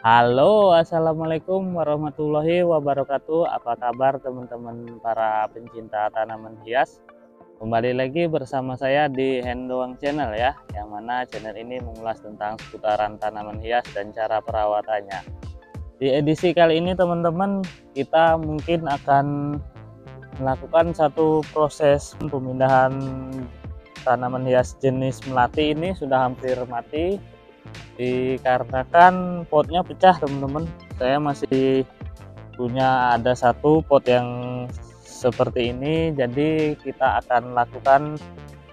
Halo, assalamualaikum warahmatullahi wabarakatuh. Apa kabar teman-teman para pencinta tanaman hias? Kembali lagi bersama saya di Hendoang Channel ya, yang mana channel ini mengulas tentang seputaran tanaman hias dan cara perawatannya. Di edisi kali ini teman-teman, kita mungkin akan melakukan satu proses pemindahan tanaman hias jenis melati. Ini sudah hampir mati dikarenakan potnya pecah teman-teman. Saya masih punya ada satu pot yang seperti ini, jadi kita akan lakukan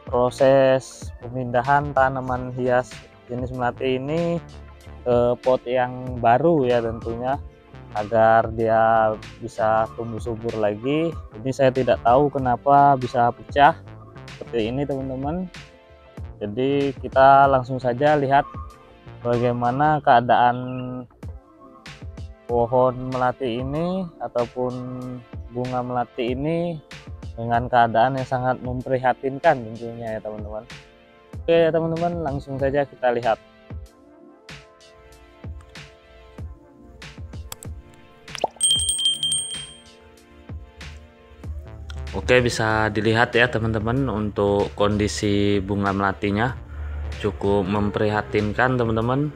proses pemindahan tanaman hias jenis melati ini ke pot yang baru ya, tentunya agar dia bisa tumbuh subur lagi. Ini saya tidak tahu kenapa bisa pecah seperti ini teman-teman, jadi kita langsung saja lihat bagaimana keadaan pohon melati ini ataupun bunga melati ini dengan keadaan yang sangat memprihatinkan tentunya ya teman-teman. Oke ya teman-teman, langsung saja kita lihat. Oke, bisa dilihat ya teman-teman, untuk kondisi bunga melatinya cukup memprihatinkan teman-teman.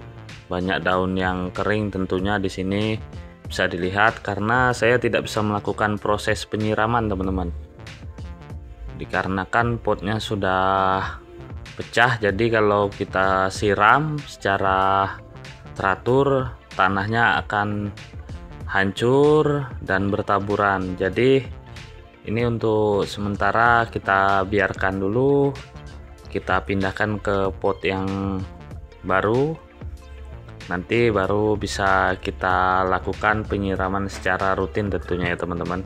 Banyak daun yang kering tentunya di sini bisa dilihat, karena saya tidak bisa melakukan proses penyiraman teman-teman, dikarenakan potnya sudah pecah. Jadi kalau kita siram secara teratur, tanahnya akan hancur dan bertaburan. Jadi ini untuk sementara kita biarkan dulu, kita pindahkan ke pot yang baru, nanti baru bisa kita lakukan penyiraman secara rutin tentunya ya teman-teman.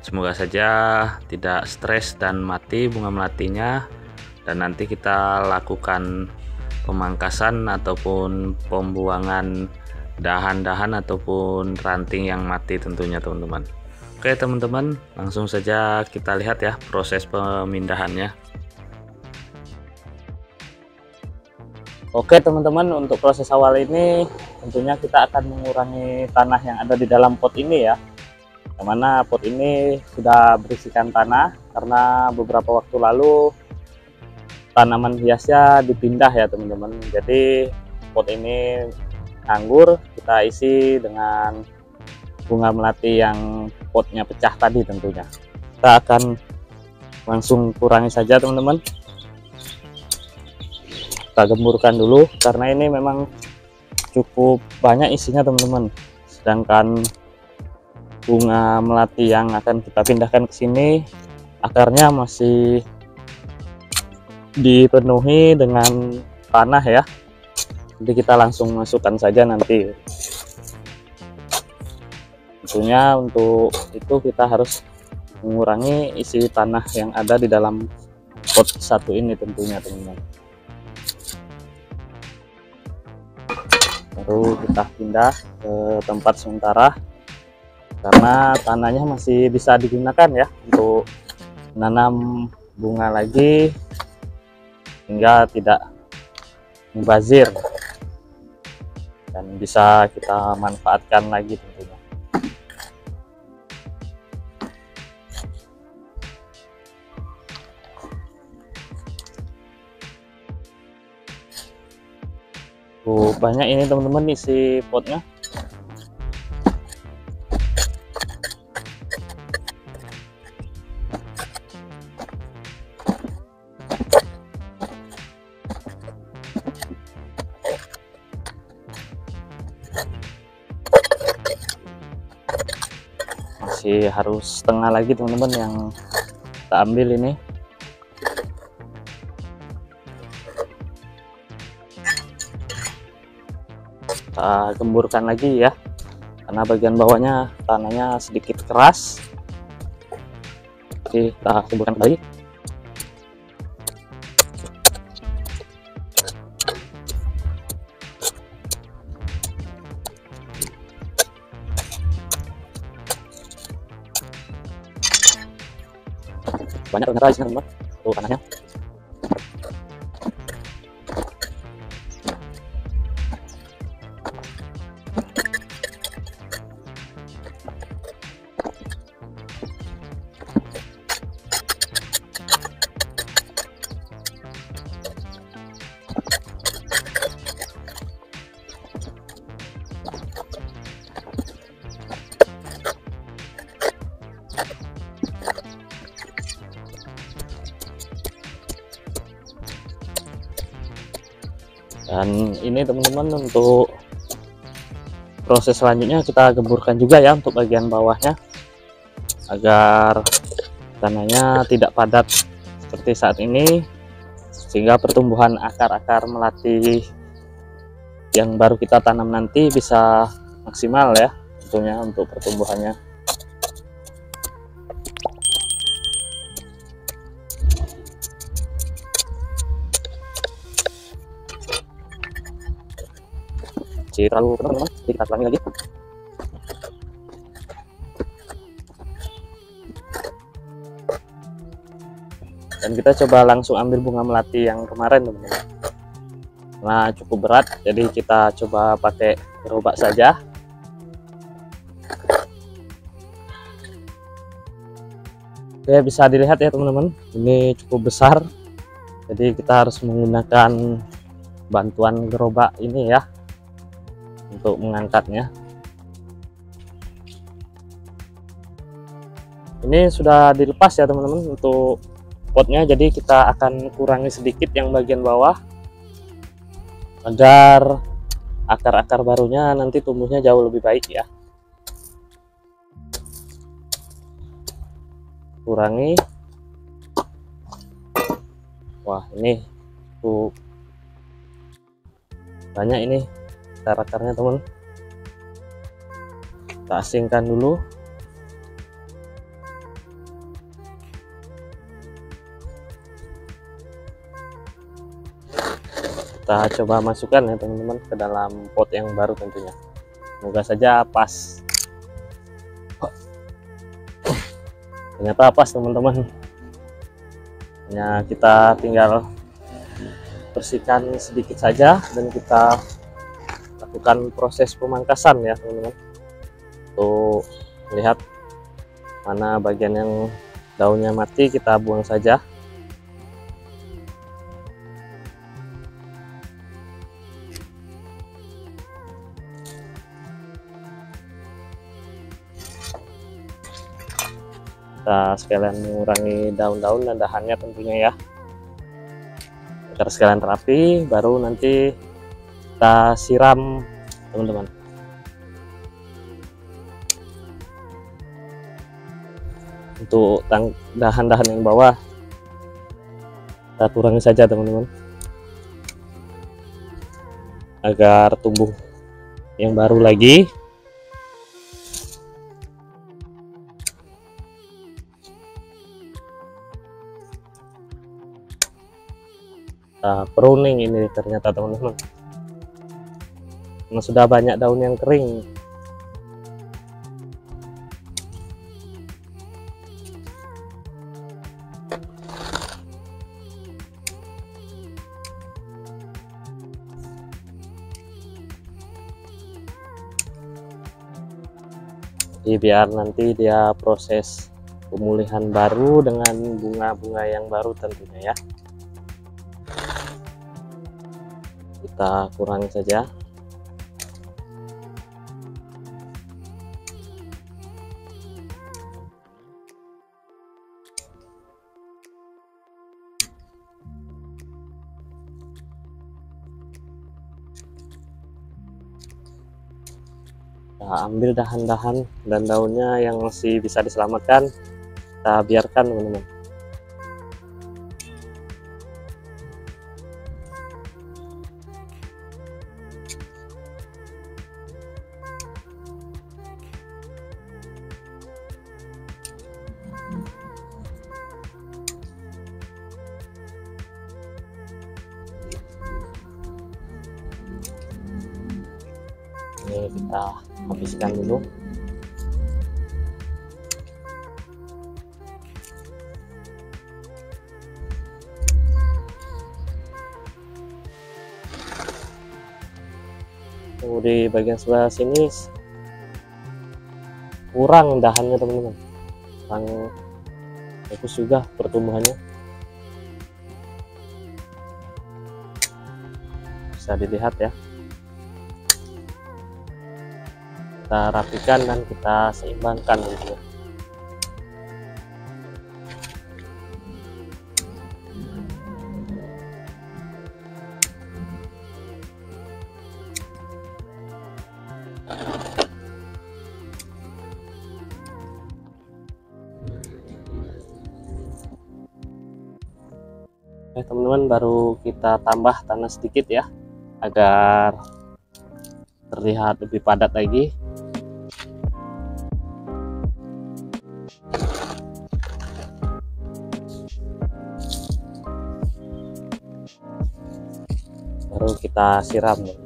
Semoga saja tidak stres dan mati bunga melatinya, dan nanti kita lakukan pemangkasan ataupun pembuangan dahan-dahan ataupun ranting yang mati tentunya teman-teman. Oke teman-teman, langsung saja kita lihat ya proses pemindahannya. Oke teman-teman, untuk proses awal ini tentunya kita akan mengurangi tanah yang ada di dalam pot ini ya, yang mana pot ini sudah berisikan tanah karena beberapa waktu lalu tanaman hiasnya dipindah ya teman-teman. Jadi pot ini nganggur, kita isi dengan bunga melati yang potnya pecah tadi tentunya. Kita akan langsung kurangi saja teman-teman, kita gemburkan dulu karena ini memang cukup banyak isinya teman-teman. Sedangkan bunga melati yang akan kita pindahkan ke sini akarnya masih dipenuhi dengan tanah ya, jadi kita langsung masukkan saja nanti. Tentunya untuk itu kita harus mengurangi isi tanah yang ada di dalam pot satu ini tentunya teman-teman. Baru kita pindah ke tempat sementara karena tanahnya masih bisa digunakan ya untuk menanam bunga lagi hingga tidak mubazir dan bisa kita manfaatkan lagi tentunya. Banyak ini teman-teman isi potnya. Masih harus setengah lagi teman-teman yang kita ambil ini. Kita gemburkan lagi ya, karena bagian bawahnya tanahnya sedikit keras. Oke, kita gemburkan kembali. Banyak ternyata isinya teman-teman, tuh tanahnya. Dan ini teman-teman, untuk proses selanjutnya kita gemburkan juga ya untuk bagian bawahnya, agar tanahnya tidak padat seperti saat ini, sehingga pertumbuhan akar-akar melati yang baru kita tanam nanti bisa maksimal ya tentunya untuk pertumbuhannya. Terlalu teman-teman, kita ulangi lagi. Dan kita coba langsung ambil bunga melati yang kemarin teman-teman, karena cukup berat, jadi kita coba pakai gerobak saja. Oke, bisa dilihat ya teman-teman, ini cukup besar, jadi kita harus menggunakan bantuan gerobak ini ya untuk mengangkatnya. Ini sudah dilepas ya teman-teman untuk potnya, jadi kita akan kurangi sedikit yang bagian bawah agar akar-akar barunya nanti tumbuhnya jauh lebih baik ya. Kurangi. Wah, ini tuh banyak ini akar-akarnya teman. Kita asingkan dulu. Kita coba masukkan ya teman-teman ke dalam pot yang baru tentunya. Semoga saja pas. Ternyata pas teman-teman. Hanya kita tinggal bersihkan sedikit saja dan kita lakukan proses pemangkasan ya teman-teman, untuk melihat mana bagian yang daunnya mati kita buang saja. Kita sekalian mengurangi daun-daun dan dahannya tentunya ya, agar sekalian rapi. Baru nanti kita siram teman-teman. Untuk dahan-dahan yang bawah kita kurangi saja teman-teman, agar tumbuh yang baru lagi. Pruning ini ternyata teman-teman, karena sudah banyak daun yang kering. Jadi biar nanti dia proses pemulihan baru dengan bunga-bunga yang baru tentunya ya. Kita kurangi saja. Kita ambil dahan-dahan dan daunnya yang masih bisa diselamatkan, kita biarkan teman-teman. Ini kita habiskan dulu. Di bagian sebelah sini kurang dahannya teman-teman, kurang bagus juga pertumbuhannya. Bisa dilihat ya. Kita rapikan dan kita seimbangkan gitu. Oke teman-teman, baru kita tambah tanah sedikit ya, agar terlihat lebih padat lagi. Baru kita siram nih.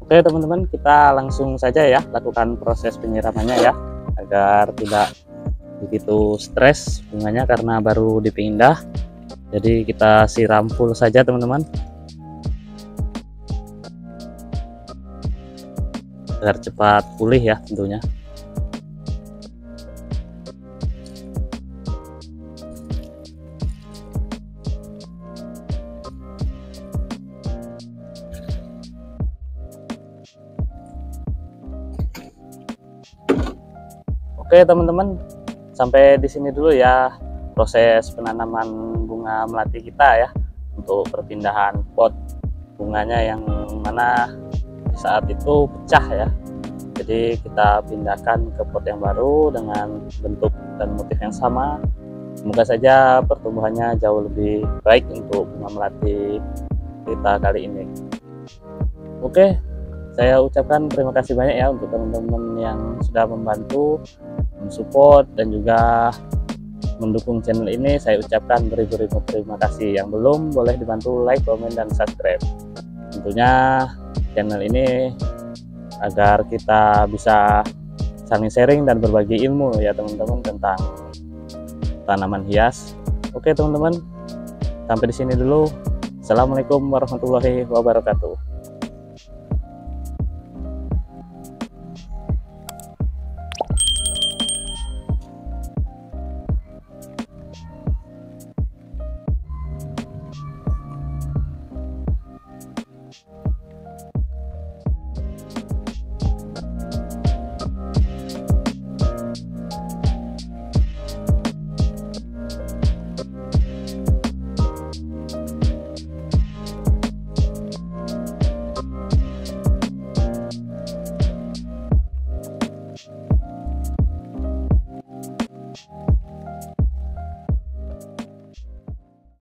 Oke teman-teman, kita langsung saja ya lakukan proses penyiramannya ya, agar tidak begitu stres bunganya karena baru dipindah. Jadi kita siram full saja teman-teman, agar cepat pulih ya tentunya. Oke teman-teman, sampai di sini dulu ya proses penanaman bunga melati kita ya, untuk perpindahan pot bunganya yang mana saat itu pecah ya. Jadi kita pindahkan ke pot yang baru dengan bentuk dan motif yang sama. Semoga saja pertumbuhannya jauh lebih baik untuk bunga melati kita kali ini. Oke, saya ucapkan terima kasih banyak ya untuk teman-teman yang sudah membantu, mensupport dan juga mendukung channel ini. Saya ucapkan beribu-ribu terima kasih. Yang belum, boleh dibantu like, komen, dan subscribe. Tentunya channel ini agar kita bisa saling sharing dan berbagi ilmu ya teman-teman tentang tanaman hias. Oke teman-teman, sampai di sini dulu. Assalamualaikum warahmatullahi wabarakatuh.